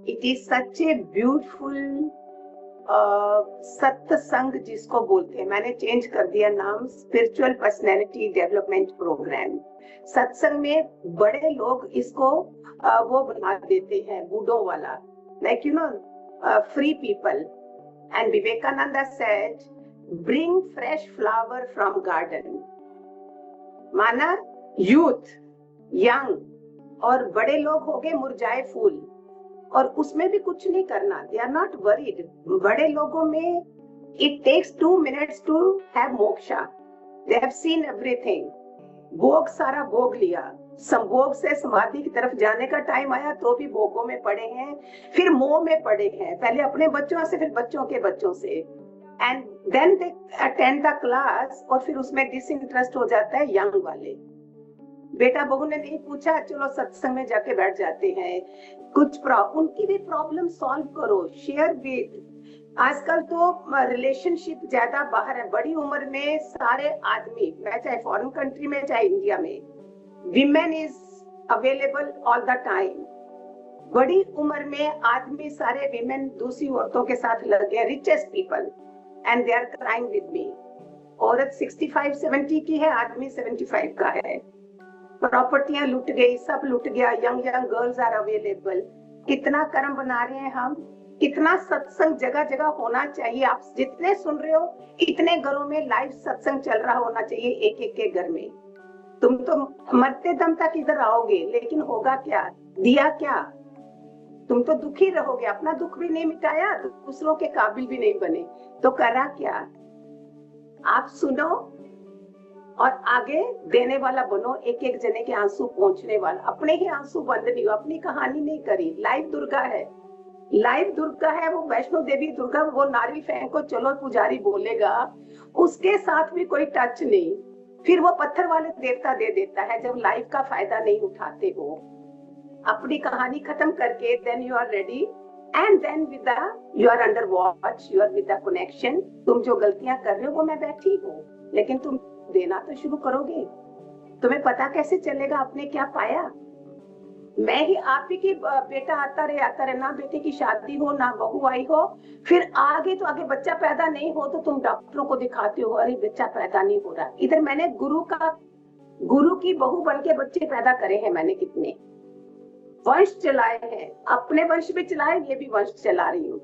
It is such a beautiful सत्संग जिसको बोलते हैं, मैंने चेंज कर दिया नाम, स्पिरिचुअल पर्सनैलिटी डेवलपमेंट प्रोग्राम। सत्संग में बड़े लोग इसको वो बना देते हैं बूढ़ों वाला, like you know free people. And Vivekananda said bring fresh flower from garden. माना यूथ, यंग और बड़े लोग हो गए मुरझाए फूल, और उसमें भी कुछ नहीं करना, दे आर नॉट वरीड। बड़े लोगों में it takes 2 minutes to have moksha, they have seen everything. भोग सारा भोग लिया, संभोग से समाधि की तरफ जाने का टाइम आया तो भी भोगों में पड़े हैं, फिर मोह में पड़े हैं, पहले अपने बच्चों से फिर बच्चों के बच्चों से, and then they attend the class और फिर उसमें डिसइंटरेस्ट हो जाता है यंग वाले। बेटा बहू ने नहीं पूछा, चलो सत्संग में जाके बैठ जाते हैं, कुछ उनकी भी प्रॉब्लम सॉल्व करो, शेयर विद। आजकल तो रिलेशनशिप ज्यादा बाहर है, बड़ी उम्र में सारे आदमी, मैं चाहे फॉरेन कंट्री में चाहे इंडिया में, women is available all the time. बड़ी उम्र में आदमी सारे विमेन दूसरी औरतों के साथ लग गए, richest people, and they are crying with me. औरत 65-70 की है, आदमी 75 का है। प्रॉपर्टियां लुट गई, सब लुट गया, young young girls are available. कितना कर्म बना रहे हैं हम, कितना सत्संग जगह जगह होना चाहिए। आप जितने सुन रहे हो इतने घरों में लाइव सत्संग चल रहा होना चाहिए, एक एक के घर में। तुम तो मरते दम तक इधर आओगे, लेकिन होगा क्या, दिया क्या? तुम तो दुखी रहोगे, अपना दुख भी नहीं मिटाया, दूसरों के काबिल भी नहीं बने, तो करा क्या? आप सुनो और आगे देने वाला बनो, एक एक जने के आंसू पहुंचने वाला। अपने ही आंसू बंद नहीं हो, अपनी कहानी नहीं करी। लाइव दुर्गा है, लाइव दुर्गा है वो, वैष्णो देवी दुर्गा। वो नारियल फेंको, चलो पुजारी बोलेगा, उसके साथ भी कोई टच नहीं। फिर वो पत्थर वाले देवता दे देता है जब लाइव का फायदा नहीं उठाते हो। अपनी कहानी खत्म करके then you are ready, and then with you are under watch, you are with the connection. तुम जो गलतियां कर रहे हो वो मैं बैठी हूँ, लेकिन तुम देना तो शुरू करोगे। तुम्हें पता कैसे चलेगा आपने क्या पाया? मैं ही आप ही की बेटा आता रहे ना, बेटे की शादी हो ना बहू आई हो, फिर आगे तो आगे बच्चा पैदा नहीं हो तो तुम डॉक्टरों को दिखाते हो, अरे बच्चा पैदा नहीं हो रहा। इधर मैंने गुरु की बहू बन के बच्चे पैदा करे हैं, मैंने कितने वंश चलाए हैं, अपने वंश भी चलाए, ये भी वंश चला रही हूँ।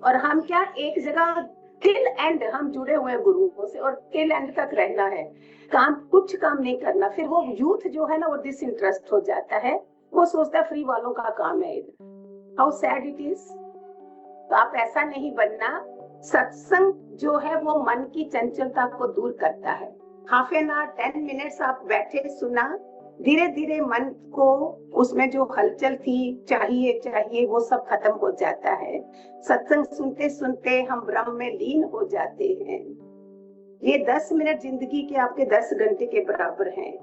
और हम क्या एक जगह टिल एंड हम जुड़े हुए हैं गुरुओं से, और टिल एंड तक रहना है, कुछ काम नहीं करना। फिर वो यूथ जो है ना वो डिसइंटरेस्ट हो जाता है, वो सोचता है फ्री वालों का काम है। How sad it is. तो आप ऐसा नहीं बनना। सत्संग जो है वो मन की चंचलता को दूर करता है। हाफ एन आवर 10 मिनट्स आप बैठे, सुना, धीरे धीरे मन को उसमें जो हलचल थी, चाहिए वो सब खत्म हो जाता है। सत्संग सुनते सुनते हम ब्रह्म में लीन हो जाते हैं। ये 10 मिनट जिंदगी के आपके 10 घंटे के बराबर हैं।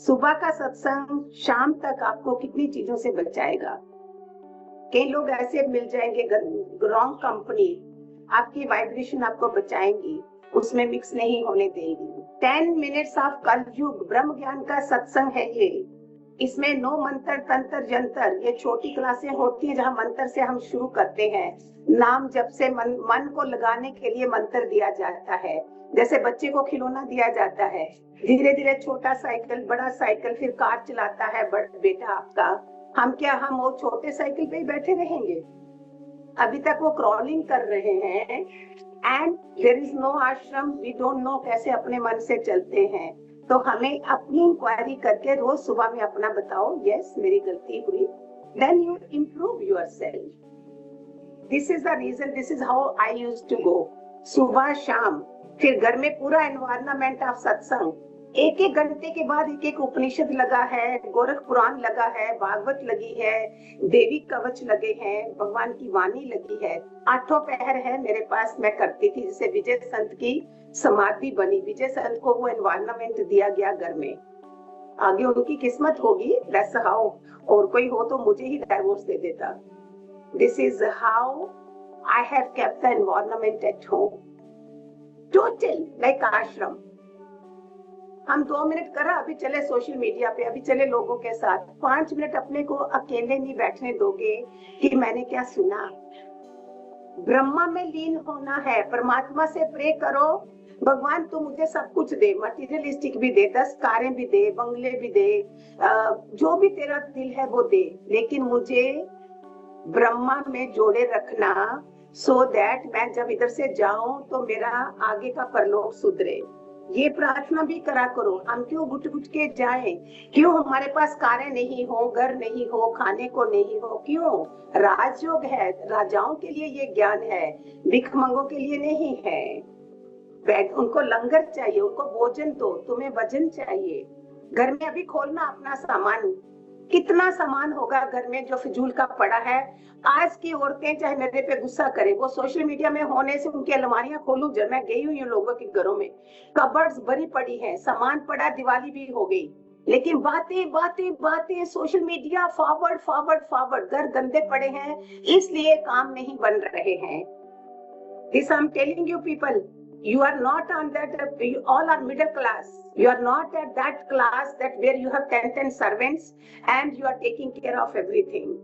सुबह का सत्संग शाम तक आपको कितनी चीजों से बचाएगा। कई लोग ऐसे मिल जाएंगे, रॉन्ग कंपनी, आपकी वाइब्रेशन आपको बचाएंगी, उसमें मिक्स नहीं होने देंगी। 10 मिनट्स ऑफ कलयुग ब्रह्म ज्ञान का सत्संग है ये। इसमें नो मंत्र तंत्र जंतर, ये छोटी क्लासें होती है जहाँ मंत्र से हम शुरू करते हैं। नाम जप से मन को लगाने के लिए मंत्र दिया जाता है, जैसे बच्चे को खिलौना दिया जाता है। धीरे धीरे छोटा साइकिल, बड़ा साइकिल, फिर कार चलाता है बेटा आपका। हम वो छोटे साइकिल पे ही बैठे रहेंगे? अभी तक वो क्रॉलिंग कर रहे हैं। एंड देयर इज नो आश्रम, वी डोंट नो कैसे अपने मन से चलते हैं। तो हमें अपनी इंक्वायरी करके रोज सुबह में अपना बताओ, यस मेरी गलती हुई, then you improve yourself. This is the reason, this is how I used to go, सुबह शाम। फिर घर में पूरा एनवायरनमेंट ऑफ सत्संग, एक एक घंटे के बाद एक एक उपनिषद लगा है, गोरख पुराण लगा है, भागवत लगी है, देवी कवच लगे हैं, भगवान की वाणी लगी है। 8 पहर है मेरे पास, मैं करती थी। जैसे विजय संत की समाधि बनी, विजय संत को वो एनवायरनमेंट दिया गया घर में। आगे उनकी किस्मत होगी, दैट्स हाउ। और कोई हो तो मुझे ही डाइवोर्स दे देता। This is how I have kept the environment at home, total like आश्रम। हम 2 मिनट करा, अभी चले सोशल मीडिया पे, अभी चले लोगों के साथ। 5 मिनट अपने को अकेले नहीं बैठने दोगे कि मैंने क्या सुना। ब्रह्मा में लीन होना है, परमात्मा से प्रे करो, भगवान तू मुझे सब कुछ दे, मटेरियलिस्टिक भी दे, 10 कारें भी दे, बंगले भी दे, जो भी तेरा दिल है वो दे, लेकिन मुझे ब्रह्मा में जोड़े रखना, सो दैट मैं जब इधर से जाऊं तो मेरा आगे का परलोक सुधरे। ये प्रार्थना भी करा करो। हम क्यों घुट घुट के जाएं? क्यों हमारे पास कारें नहीं हो, घर नहीं हो, खाने को नहीं हो? क्यों? राजयोग है, राजाओं के लिए ये ज्ञान है, भिखमंगों के लिए नहीं है। उनको लंगर चाहिए, उनको भोजन दो, तुम्हें भजन चाहिए। घर में अभी खोलना अपना सामान, कितना सामान होगा घर में जो फिजूल का पड़ा है। आज की औरतें चाहे मेरे पे गुस्सा करे, वो सोशल मीडिया में होने से उनकी अलमारियां खोलूं, जब मैं गई हुई हूँ लोगों के घरों में, कबर्ड्स भरी पड़ी है, सामान पड़ा, दिवाली भी हो गई, लेकिन बातें बातें बातें, social media, forward forward forward, घर गंदे पड़े हैं, इसलिए काम नहीं बन रहे हैं। This I'm telling you people, you are not on that, you all are middle class. You are not at that class that where you have 10 servants and you are taking care of everything.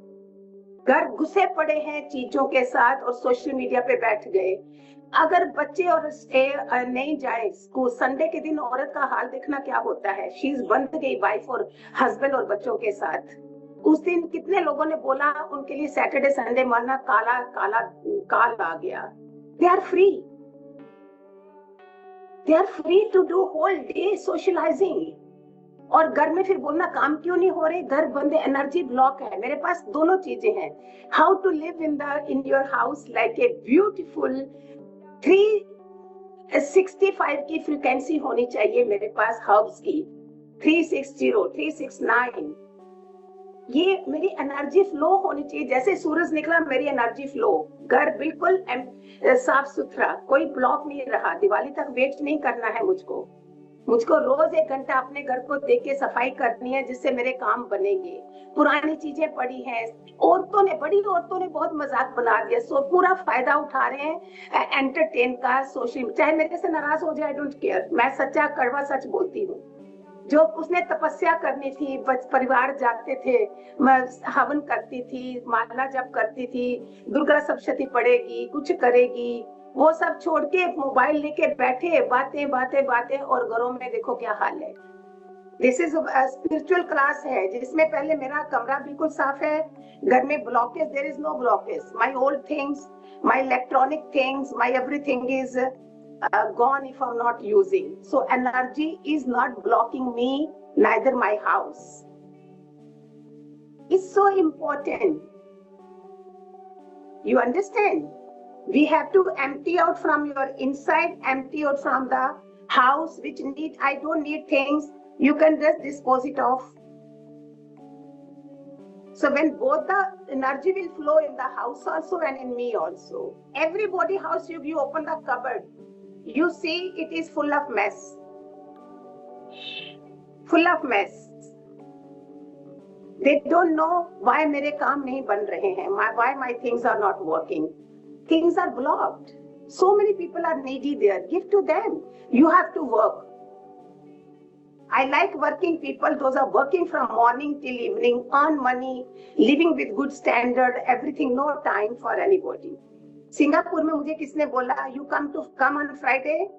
घर घुसे पड़े हैं चीजों के साथ और social media पे बैठ गए। अगर बच्चे और नहीं जाए स्कूल, संडे के दिन औरत का हाल देखना क्या होता है। शी इज बंध गई वाइफ और हस्बैंड और बच्चों के साथ। उस दिन कितने लोगों ने बोला उनके लिए सैटरडे संडे मानना काला काला काल आ गया। They are free. They are free to do whole day socializing. और घर में फिर बोलना काम क्यों नहीं हो रहे, घर बंद है, एनर्जी ब्लॉक है। मेरे पास दोनों चीजें हैं। How to live in your house like a beautiful 365 की फ्रीक्वेंसी होनी चाहिए मेरे पास हर्ब्स की, 360, 369। ये मेरी एनर्जी फ्लो होनी चाहिए। जैसे सूरज निकला मेरी एनर्जी फ्लो, घर बिल्कुल साफ सुथरा, कोई ब्लॉक नहीं रहा। दिवाली तक वेट नहीं करना है मुझको रोज 1 घंटा अपने घर को देख के सफाई करनी है, जिससे मेरे काम बनेंगे। पुरानी चीजें पड़ी हैं, बड़ी औरतों ने बहुत मजाक बना दिया, सो पूरा फायदा उठा रहे हैं एंटरटेन का, सोशल। चाहे मेरे से नाराज हो जाए, आई डोंट केयर, मैं सच्चा कड़वा सच बोलती हूँ। जो उसने तपस्या करनी थी, परिवार जाते थे, मैं हवन करती थी, माला जप करती थी, दुर्गा सप्तशती पढ़ेगी, कुछ करेगी, वो सब छोड़ के मोबाइल लेके बैठे, बातें बातें बातें, और घरों में देखो क्या हाल है। दिस इज स्पिरिचुअल क्लास है, जिसमें पहले मेरा कमरा बिल्कुल साफ है, घर में blockage, there is no blockage, my old things, my electronic things, my everything is gone if I'm not using. So energy is not blocking me, neither my house. It's so important. You understand? We have to empty out from your inside, empty out from the house, which I don't need things. You can just dispose it off. So when both the energy will flow in the house also and in me also. Everybody house, you open the cupboard, you see it is full of mess. Full of mess. They don't know why मेरे काम नहीं बन रहे हैं, why my things are not working. Things are blocked. So many people are needy there. Give to them. You have to work. I like working people. Those are working from morning till evening, earn money, living with good standard, everything, no time for anybody. Singapore में मुझे किसने बोला, you come on Friday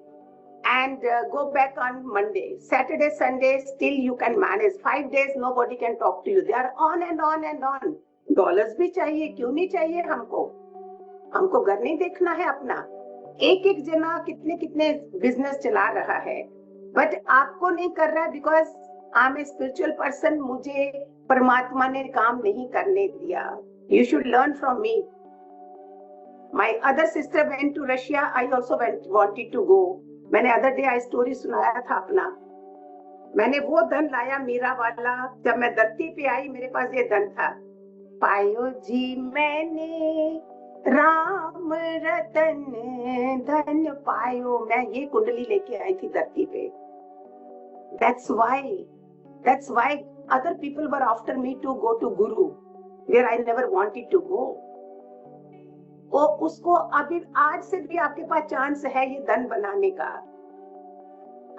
and go back on Monday. Saturday, Sunday, still you can manage. 5 days nobody can talk to you. They are on and on and on. Dollars भी चाहिए, क्यों नहीं चाहिए हमको घर नहीं देखना है अपना। एक जना कितने कितने बिजनेस चला रहा है, बट आपको नहीं कर रहा है, because I am a spiritual person. मुझे परमात्मा ने काम नहीं करने दिया। You should learn from me. My other sister went to Russia. I also wanted to go. मैंने other day I story सुनाया था अपना। मैंने वो धन लाया मीरा वाला, जब मैं धरती पे आई मेरे पास ये धन था। पायो जी मैंने राम रतन धन पायो, मैं ये कुंडली लेके आई थी धरती पे। That's why other people were after me to go to Guru, where I never wanted to go. वो उसको अभी आज से भी आपके पास चांस है ये धन बनाने का।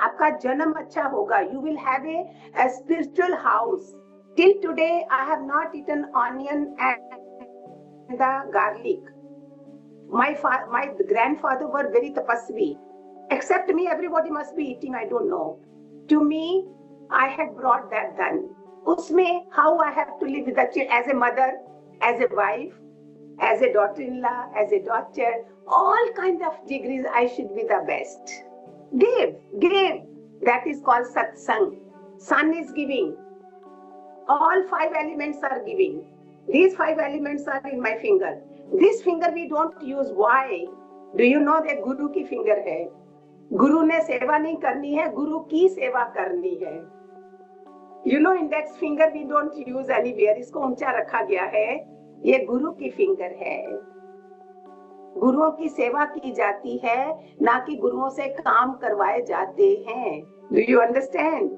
आपका जन्म अच्छा होगा. You will have a spiritual house. Till today, I have not eaten onion and the garlic. My grandfather were very tapasvi. Except me, everybody must be eating. I don't know. To me, I had brought that done. Usme, how I have to live with the child as a mother, as a wife, as a daughter-in-law, as a daughter, all kind of degrees. I should be the best. Give. That is called satsang. Sun is giving. All 5 elements are giving. These 5 elements are in my finger. This finger we don't use. Why? Do you know that Guru की finger है? गुरु ने सेवा नहीं करनी है, गुरु की सेवा करनी है. You know, index finger we don't use anywhere. इसको ऊंचा रखा गया है. ये गुरु की फिंगर है. गुरुओं की सेवा की जाती है, ना कि गुरुओं से काम करवाए जाते हैं. Do you understand?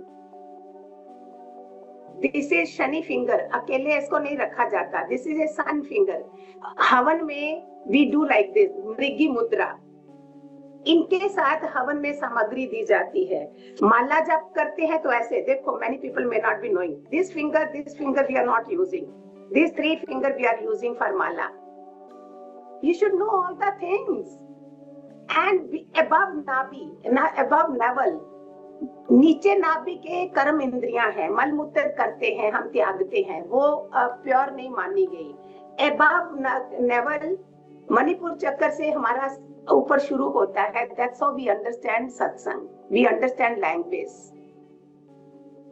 This is Shani finger. अकेले इसको नहीं रखा जाता. This is a sun finger. हवन में we do like this. मृगी मुद्रा. इनके साथ हवन में सामग्री दी जाती है. माला जप करते हैं तो ऐसे देखो. Many people may not be knowing. This finger we are not using. These 3 fingers we are using for mala. You should know all the things. And above nabi, above navel, नीचे नाभि के कर्म इंद्रियां हैं. मल मूत्र करते हैं, हम त्यागते हैं, वो प्योर नहीं मानी गई. above navel, मणिपुर चक्कर से हमारा ऊपर शुरू होता है. That's how we understand satsang. We understand language.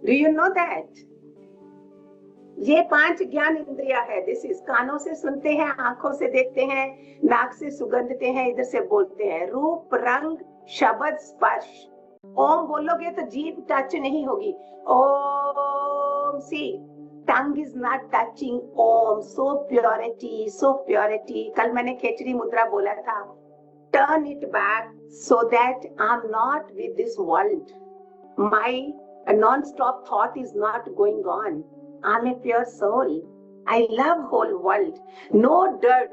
Do you know that? ये 5 ज्ञान इंद्रिया है. दिस इज कानों से सुनते हैं, आंखों से देखते हैं, नाक से सुगंधते हैं, इधर से बोलते हैं. रूप, रंग, शब्द, स्पर्श. ओम बोलोगे तो जीभ टच नहीं होगी. Om see tongue is not touching Om. So purity. कल मैंने खेचरी मुद्रा बोला था. Turn it back so that I am not with this world. My non stop thought is not going on. I'm a pure soul. I love whole world. No dirt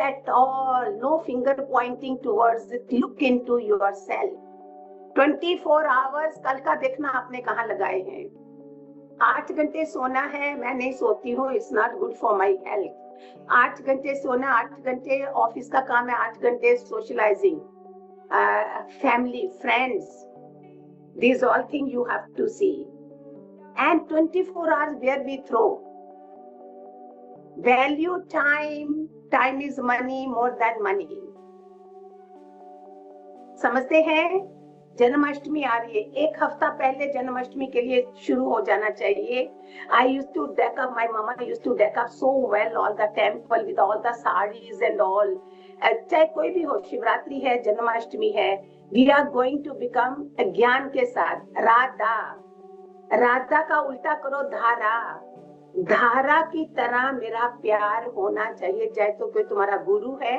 at all. No finger pointing towards it. Look into yourself. 24 hours कल का देखना आपने कहाँ लगाए हैं. 8 घंटे सोना है. मैं नहीं सोती हूँ. It's not good for my health. 8 घंटे सोना, 8 घंटे ऑफिस का काम है, 8 घंटे socialising, family, friends. These all things you have to see. And 24 hours where we throw. Value time. Time is money more than money. समझते हैं? जन्माष्टमी आ रही है. 1 हफ्ता पहले जन्माष्टमी के लिए शुरू हो जाना चाहिए. I used to deck up, my mama used to deck up so well all the temple with all the sarees and all. चाहे कोई भी हो, शिवरात्रि है, जन्माष्टमी है. We are going to become ज्ञान के साथ राधा का उल्टा करो धारा की तरह मेरा प्यार होना चाहिए. चाहे तो कोई तुम्हारा गुरु है.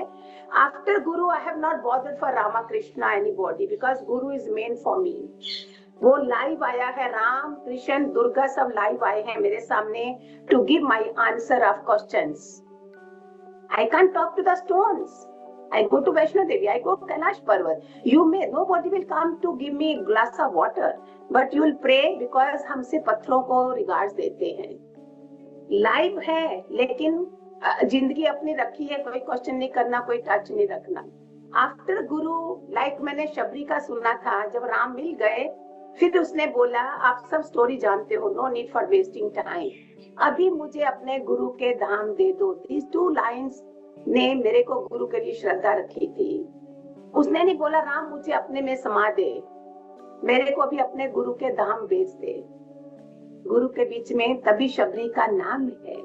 After Guru I have not bothered for Rama Krishna anybody because Guru is main for me. वो लाइव आया है. राम, कृष्ण, दुर्गा सब लाइव आए हैं मेरे सामने to give my answer of questions. I can talk to the stones. I go to Vaishno Devi, I go to Kailash Parvat. Nobody will come to give me a glass of water, but you will pray because हमसे पत्थरों को regards देते हैं. Live है लेकिन जिंदगी अपनी रखी है. कोई क्वेश्चन नहीं करना, कोई टच नहीं रखना. आफ्टर गुरु, लाइक मैंने शबरी का सुना था. जब राम मिल गए फिर उसने बोला, आप सब स्टोरी जानते हो, no need for wasting time. अभी मुझे अपने गुरु के धाम दे दो. These 2 lines ने मेरे को गुरु के लिए श्रद्धा रखी थी. उसने नहीं बोला राम मुझे अपने में समा दे, मेरे को भी अपने गुरु के धाम भेज दे. गुरु के बीच में तभी शबरी का नाम है.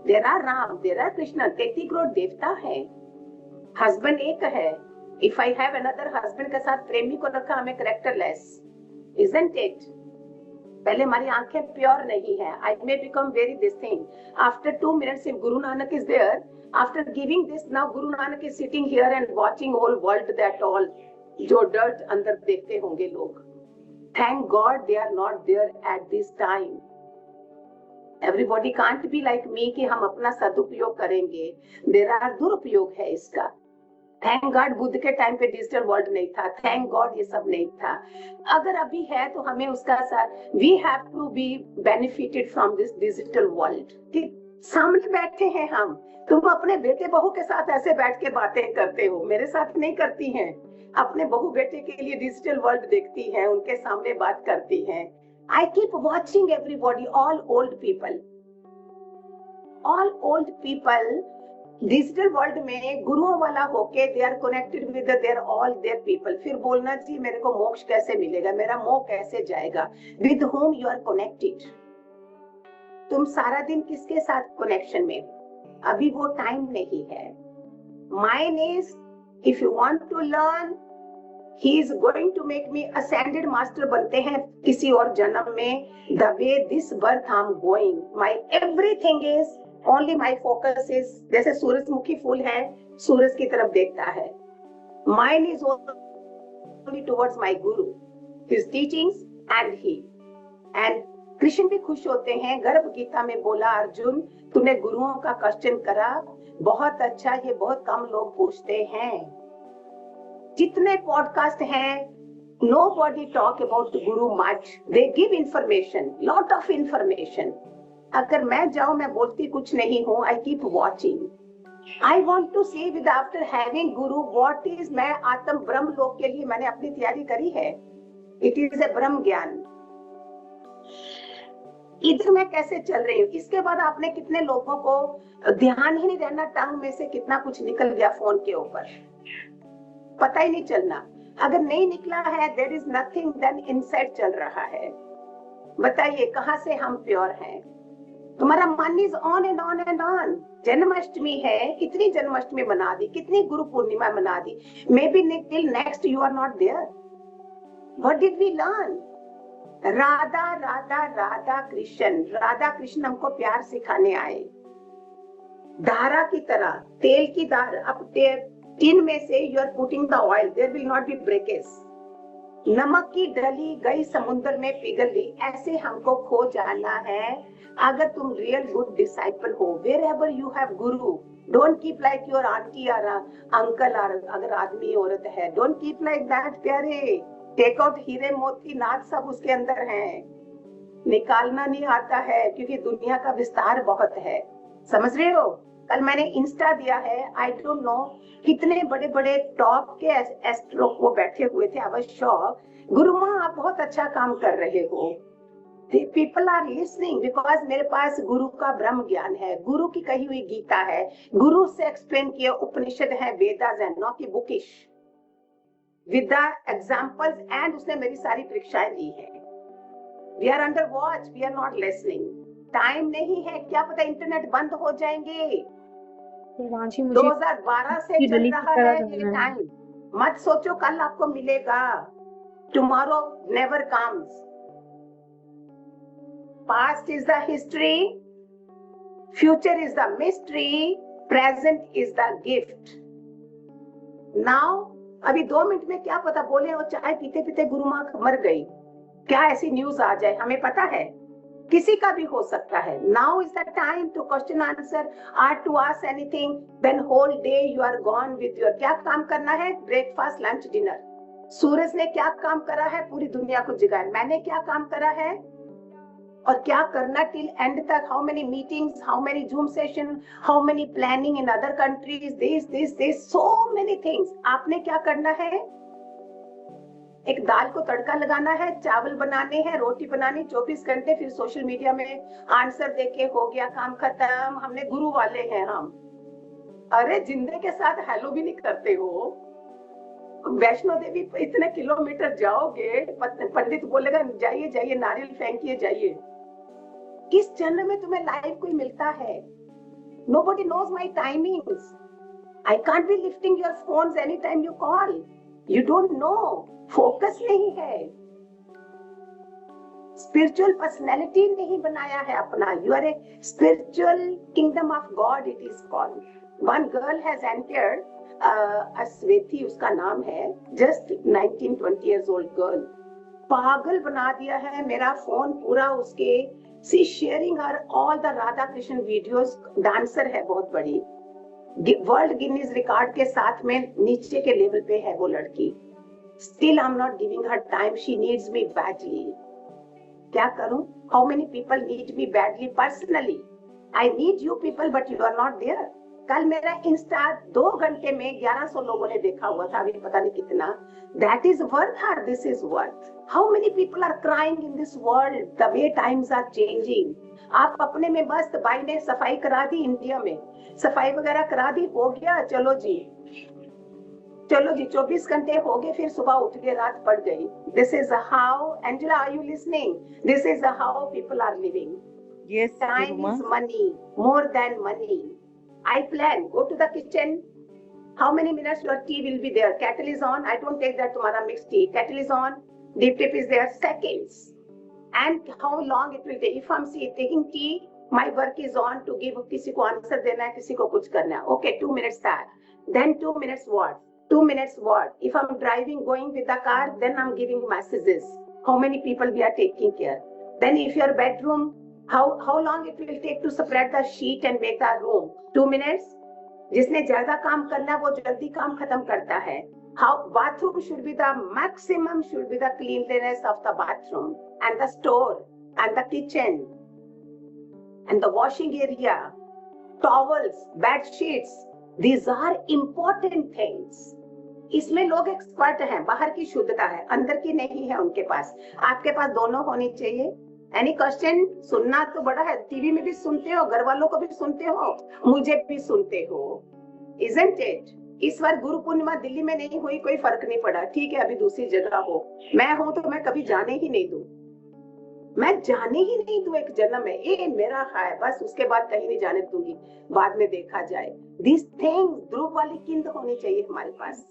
तेरा राम, तेरा कृष्ण, 33 करोड़ देवता है. हस्बैंड एक है. If I have another husband के साथ प्रेमी को रखा, हमें कैरेक्टरलेस. Isn't it? पहले हमारी आंखें प्योर नहीं है. I may become very this thing. After 2 minutes, if Guru Nanak is there, after giving this, now Guru Nanak is sitting here and watching whole world that all जो dirt अंदर देखते होंगे लोग. Thank God they are not there at this time. Everybody can't be like me कि हम अपना सदुपयोग करेंगे. There are दुरुपयोग है इसका. थैंक गॉड बुद्ध के टाइम पे डिजिटल वर्ल्ड नहीं था, थैंक गॉड ये सब नहीं था। अगर अभी है तो हमें उसका साथ we have to be benefited from this digital world. कि सामने बैठे हैं हम, तुम अपने बेटे बहू के साथ ऐसे बैठ के बातें करते हो, मेरे साथ नहीं करती हैं। अपने बहू बेटे के लिए डिजिटल वर्ल्ड देखती हैं, उनके सामने बात करती हैं। I keep watching everybody, all old people, all old people digital world में गुरुओं वाला होके they are connected with their all their people. फिर बोलना चाहिए मेरे को मोक्ष कैसे मिलेगा, मेरा मोह कैसे जाएगा, with home you are connected. तुम सारा दिन किसके साथ कनेक्शन में हो? अभी वो टाइम नहीं है। Mine is if you want to learn, he is going to make me ascended master बनते हैं किसी और जन्म में। The way this birth I am going, my everything is only my focus is, जैसे सूरजमुखी फूल है सूरज की तरफ देखता है, mine is only towards my guru, his teachings and he, and Krishna भी खुश होते हैं। गर्भ गीता में बोला अर्जुन तूने गुरुओं का क्वेश्चन करा, बहुत अच्छा, ये बहुत कम लोग पूछते हैं। जितने पॉडकास्ट हैं, nobody talk about the guru much, they give information, lot of information। अगर मैं जाऊं, मैं बोलती कुछ नहीं हूं, I keep watching. I want to see with after having guru what is, मैं आत्म ब्रह्म लोक के लिए मैंने अपनी तैयारी करी है। इट इज ए ब्रह्म ज्ञान। इधर मैं कैसे चल रही हूँ। इसके बाद आपने कितने लोगों को ध्यान ही नहीं रहना, टंग में से कितना कुछ निकल गया फोन के ऊपर, पता ही नहीं चलना। अगर नहीं निकला है, there is nothing, then inside चल रहा है। बताइए कहां से हम प्योर हैं? तुम्हारा मन is on and on and on. Janmashtami है, कितनी जन्माष्टमी मना दी, कितनी गुरु पूर्णिमा मना दी। May be till next you are not there. What did we learn? Radha Radha Radha Krishna, Radha Krishna हमको प्यार सिखाने आए। धारा की तरह, तेल की धारा, अब टिन में से you are putting the oil, there will not be breakage. नमक की डली गई समुद्र में पिघल गई, ऐसे हमको खो जाना है। अगर तुम रियल गुड डिसाइपल हो, wherever you have guru, don't keep like your auntie or uncle, or अगर आदमी औरत है, don't keep like that प्यारे। टेक आउट हीरे मोती नाथ सब उसके अंदर हैं, निकालना नहीं आता है क्योंकि दुनिया का विस्तार बहुत है। समझ रहे हो? कल मैंने इंस्टा दिया है, आई डोंट नो कितने बड़े बड़े टॉप के एस्ट्रो वो बैठे हुए थे। आई वाज शॉक, गुरु माँ आप बहुत अच्छा काम कर रहे हो। पीपल आर लिसनिंग बिकॉज मेरे पास गुरु का ब्रह्म ज्ञान है, गुरु की कही हुई गीता है, गुरु से एक्सप्लेन किए उपनिषद है, वेदास है, नॉट की bookish, with the examples, and उसने मेरी सारी परीक्षाएं ली है। We are under watch, we are not listening. Time नहीं है, क्या पता इंटरनेट बंद हो जाएंगे। 2012 से चल रहा है ये टाइम, मत सोचो कल आपको मिलेगा। Tomorrow never comes. Past is the history, future is the mystery, present is the gift. Now, अभी 2 मिनट में क्या पता बोले और चाय पीते पीते गुरु माँ मर गई, क्या ऐसी न्यूज आ जाए, हमें पता है, किसी का भी हो सकता है। Now is the time to question answer or to ask anything, then whole day you are gone with your, क्या काम करना है, ब्रेकफास्ट लंच डिनर। सूरज ने क्या काम करा है, पूरी दुनिया को जगाया। मैंने क्या काम करा है और क्या करना टिल एंड तक। How many meetings, how many zoom session, how many planning in other countries, this so many things. आपने क्या करना है? एक दाल को तड़का लगाना है, चावल बनाने हैं, रोटी बनानी, 24 घंटे, फिर सोशल मीडिया में आंसर देके हो गया काम खत्म। हमने गुरु वाले हैं हम। अरे जिंदे के साथ हेलो भी नहीं करते हो। वैष्णो देवी इतने किलोमीटर जाओगे, पंडित बोलेगा जाइए जाइए, नारियल फेंकिए जाइए। किस जन्म में तुम्हें लाइव कोई मिलता है? Nobody knows my timings. I can't be lifting your phones anytime you call. You don't know. Focus नहीं है। Spiritual personality नहीं बनाया है अपना। You are a spiritual kingdom of God, it is called. One girl has entered, अस्वेती उसका नाम है, just 19-20 years old girl. पागल बना दिया है मेरा फोन पूरा उसके। She sharing her all the Radha Krishna videos, dancer है बहुत बड़ी। वर्ल्ड गिनीज रिकॉर्ड के साथ में नीचे के लेवल पे है वो लड़की। Still I am not giving her time, she needs me badly. क्या करूं? How many people need me badly personally? I need you people but you are not there. कल मेरा इंस्टा 2 घंटे में 1100 लोगों ने देखा हुआ था, अभी पता नहीं कितना। दैट इज वर्थ और this is worth. How many people are crying in this world the way times are changing. आप अपने में मस्त, भाई ने सफाई करा दी, इंडिया में सफाई वगैरह करा दी, हो गया, चलो जी 24 घंटे हो गए, फिर सुबह उठ गए, रात पड़ गई। This is how, Angela are you listening? This is how people are living. Yes, Time Guruma. is money, more than money. I plan, go to the kitchen. How many minutes your tea will be there? Kettle is on. I don't take that tomorrow mixed tea. Kettle is on. Deep tip is there. Seconds. And how long it will take? If I'm taking tea, my work is on to give किसी को answer देना है, किसी को कुछ करना है. Okay, 2 minutes that. Then 2 minutes what? 2 minutes what? If I'm driving, going with the car, then I'm giving messages. How many people we are taking care? Then if your bedroom, how long it will take to spread the sheet and make the room? 2 minutes. जिसने ज्यादा काम करना है वो जल्दी काम खत्म करता है. How bathroom should be the maximum, should be the cleanliness of the bathroom and the store and the kitchen and the washing area, towels, bed sheets. These are important things. इसमें लोग एक्सपर्ट हैं, बाहर की शुद्धता है, अंदर की नहीं है उनके पास. आपके पास दोनों होनी चाहिए. Any question? सुनना तो बड़ा है, टीवी में भी सुनते हो, घर वालों को भी सुनते हो, मुझे भी सुनते हो. Isn't it? इस बार गुरु पूर्णिमा दिल्ली में नहीं हुई, कोई फर्क नहीं पड़ा. ठीक है, अभी दूसरी जगह हो. मैं हूं तो मैं कभी जाने ही नहीं दूं. मैं जाने ही नहीं दूं एक जन्म में. ये मेरा है बस, उसके बाद कहीं नहीं जाने दूंगी. बाद में देखा जाए. These things ध्रुव वाली किंद होनी चाहिए हमारे पास.